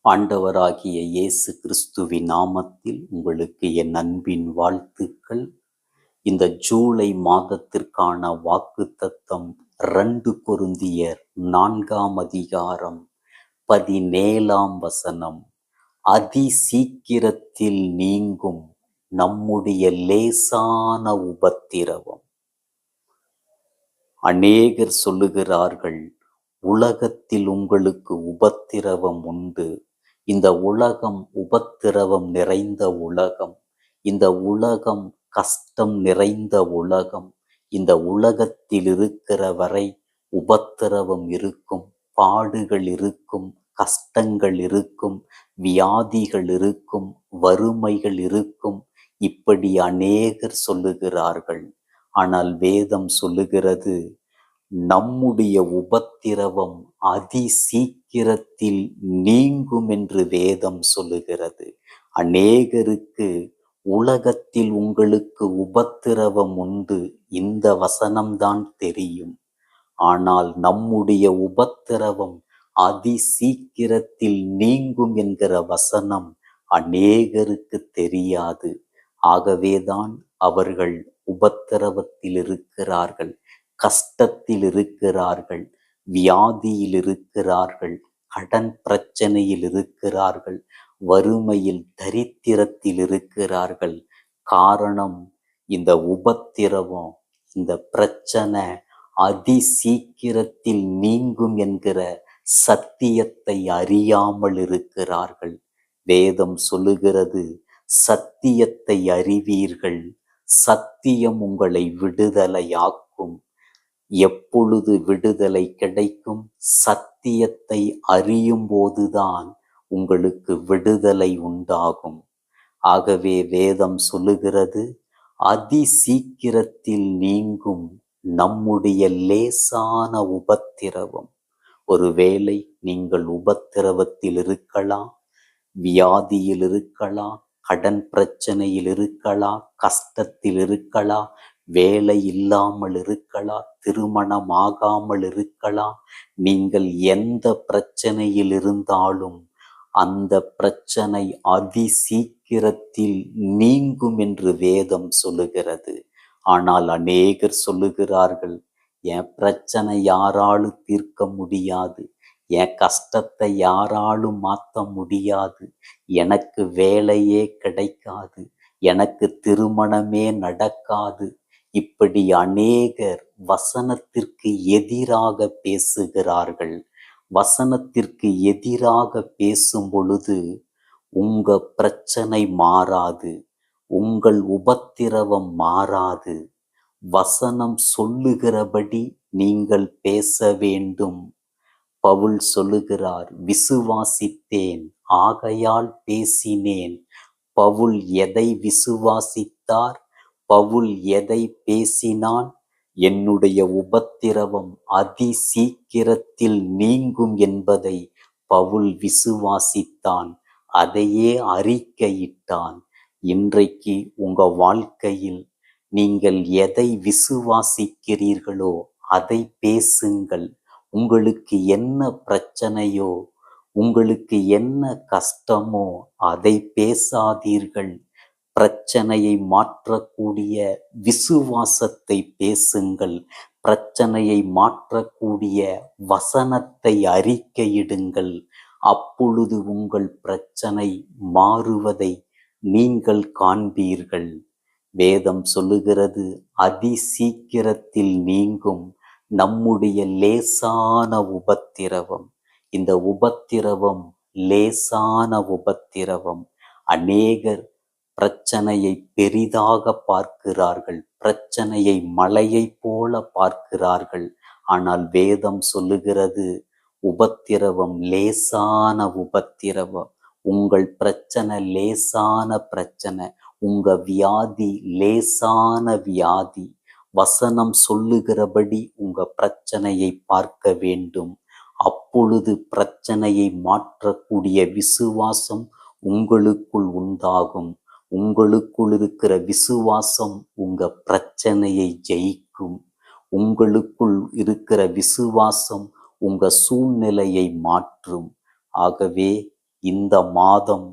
ஆண்டவராகிய இயேசு கிறிஸ்துவின் நாமத்தில் உங்களுக்கு என் அன்பின் வாழ்த்துக்கள். இந்த ஜூலை மாதத்திற்கான வாக்குத்தத்தம் 2 கொரிந்தியர் 4ஆம் அதிகாரம் 17ஆம் வசனம். அதி சீக்கிரத்தில் நீங்கும் நம்முடைய லேசான உபத்திரவம். அநேகர் சொல்லுகிறார்கள், உலகத்தில் உங்களுக்கு உபத்திரவம் உண்டு. இந்த உலகம் உபத்திரவம் நிறைந்த உலகம். இந்த உலகம் கஷ்டம் நிறைந்த உலகம். இந்த உலகத்தில் இருக்கிற வரை உபத்திரவம் இருக்கும், பாடுகள் இருக்கும், கஷ்டங்கள் இருக்கும், வியாதிகள் இருக்கும், வறுமைகள் இருக்கும். இப்படி அநேகர் சொல்லுகிறார்கள். ஆனால் வேதம் சொல்லுகிறது, நம்முடைய உபத்திரவம் அதி சீக்கிரத்தில் நீங்கும் என்று வேதம் சொல்லுகிறது. அநேகருக்கு உலகத்தில் உங்களுக்கு உபத்திரவம் உண்டு, இந்த வசனம்தான் தெரியும். ஆனால் நம்முடைய உபத்திரவம் அதி சீக்கிரத்தில் நீங்கும் என்கிற வசனம் அநேகருக்கு தெரியாது. ஆகவேதான் அவர்கள் உபத்திரவத்தில் இருக்கிறார்கள், கஷ்டத்தில் இருக்கிறார்கள், வியாதியில் இருக்கிறார்கள், கடன் பிரச்சனையில் இருக்கிறார்கள், வறுமையில் தரித்திரத்தில் இருக்கிறார்கள். காரணம், இந்த உபத்திரவம், இந்த பிரச்சனை அதி சீக்கிரத்தில் நீங்கும் என்கிற சத்தியத்தை அறியாமல் இருக்கிறார்கள். வேதம் சொல்லுகிறது, சத்தியத்தை அறிவீர்கள், சத்தியம் உங்களை விடுதலையாக்கும். எப்பொழுது விடுதலை கிடைக்கும்? சத்தியத்தை அறியும் போதுதான் உங்களுக்கு விடுதலை உண்டாகும். ஆகவே வேதம் சொல்லுகிறது, அதி சீக்கிரத்தில் நீங்கும் நம்முடைய லேசான உபத்திரவம். ஒருவேளை நீங்கள் உபத்திரவத்தில் இருக்கலாம், வியாதியில் இருக்கலாம், கடன் பிரச்சனையில் இருக்கலாம், கஷ்டத்தில் இருக்கலாம், வேலை இல்லாமல் இருக்கலாம், திருமணம் ஆகாமல் இருக்கலாம். நீங்கள் எந்த பிரச்சனையில் இருந்தாலும் அந்த பிரச்சனை அதி சீக்கிரத்தில் நீங்கும் என்று வேதம் சொல்லுகிறது. ஆனால் அநேகர் சொல்லுகிறார்கள், என் பிரச்சனை யாராலும் தீர்க்க முடியாது, என் கஷ்டத்தை யாராலும் மாற்ற முடியாது, எனக்கு வேலையே கிடைக்காது, எனக்கு திருமணமே நடக்காது. இப்படி அநேகர் வசனத்திற்கு எதிராக பேசுகிறார்கள். வசனத்திற்கு எதிராக பேசும் பொழுது உங்க பிரச்சனை மாறாது, உங்கள் உபத்திரவம் மாறாது. வசனம் சொல்லுகிறபடி நீங்கள் பேச வேண்டும். பவுல் சொல்லுகிறார், விசுவாசித்தேன் ஆகையால் பேசினேன். பவுல் எதை விசுவாசித்தார்? பவுல் எதை பேசினான்? என்னுடைய உபத்திரவம் அதி சீக்கிரத்தில் நீங்கும் என்பதை பவுல் விசுவாசித்தான், அதையே அறிக்கையிட்டான். இன்றைக்கு உங்க வாழ்க்கையில் நீங்கள் எதை விசுவாசிக்கிறீர்களோ அதை பேசுங்கள். உங்களுக்கு என்ன பிரச்சனையோ, உங்களுக்கு என்ன கஷ்டமோ அதை பேசாதீர்கள். பிரச்சனையை மாற்றக்கூடிய விசுவாசத்தை பேசுங்கள். பிரச்சனையை மாற்றக்கூடிய வசனத்தை அறிக்கையிடுங்கள். அப்பொழுது உங்கள் பிரச்சனை மாறுவதை நீங்கள் காண்பீர்கள். வேதம் சொல்லுகிறது, அதி சீக்கிரத்தில் நீங்கும் நம்முடைய லேசான உபத்திரவம். இந்த உபத்திரவம் லேசான உபத்திரவம். அநேகர் பிரச்சனையை பெரிதாக பார்க்கிறார்கள், பிரச்சனையை மலையைப் போல பார்க்கிறார்கள். ஆனால் வேதம் சொல்லுகிறது, உபத்திரவம் லேசான உபத்திரவம். உங்கள் பிரச்சனை லேசான பிரச்சனை, உங்க வியாதி லேசான வியாதி. வசனம் சொல்லுகிறபடி உங்க பிரச்சனையை பார்க்க வேண்டும். அப்பொழுது பிரச்சனையை மாற்றக்கூடிய விசுவாசம் உங்களுக்குள் உண்டாகும். உங்களுக்குள் இருக்கிற விசுவாசம் உங்க பிரச்சனையை ஜெயிக்கும். உங்களுக்குள் இருக்கிற விசுவாசம் உங்க சூழ்நிலையை மாற்றும். ஆகவே இந்த மாதம்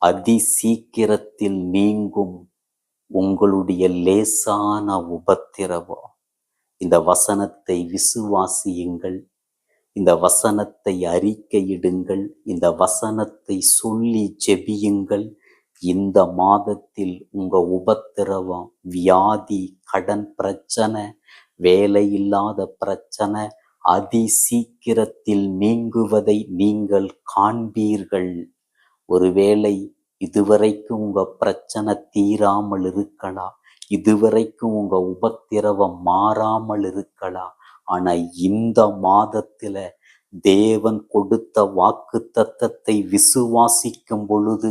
அதி சீக்கிரத்தில் நீங்கும் உங்களுடைய லேசான உபத்திரவம். இந்த வசனத்தை விசுவாசியுங்கள். இந்த வசனத்தை அறிக்கையிடுங்கள். இந்த வசனத்தை சொல்லி ஜெபியுங்கள். இந்த மாதத்தில் உங்க உபத்திரவம், வியாதி, கடன் பிரச்சனை, வேலை இல்லாத பிரச்சனை அதி சீக்கிரத்தில் நீங்குவதை நீங்கள் காண்பீர்கள். ஒருவேளை இதுவரைக்கும் உங்க பிரச்சனை தீராமல் இருக்கலாம். இதுவரைக்கும் உங்க உபத்திரவம் மாறாமல் இருக்கலாம். ஆனா இந்த மாதத்துல தேவன் கொடுத்த வாக்குத்தத்தத்தை விசுவாசிக்கும் பொழுது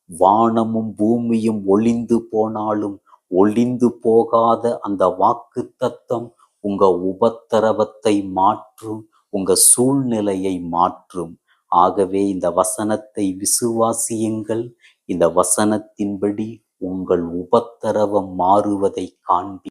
வானமும் பூமியும் ஒளிந்து போனாலும் ஒளிந்து போகாத அந்த வாக்குத்தத்தம் உங்க உபத்திரவத்தை மாற்றும், உங்க சூழ்நிலையை மாற்றும். ஆகவே இந்த வசனத்தை விசுவாசியுங்கள். இந்த வசனத்தின்படி உங்கள் உபத்திரவம் மாறுவதை காண்பீர்கள்.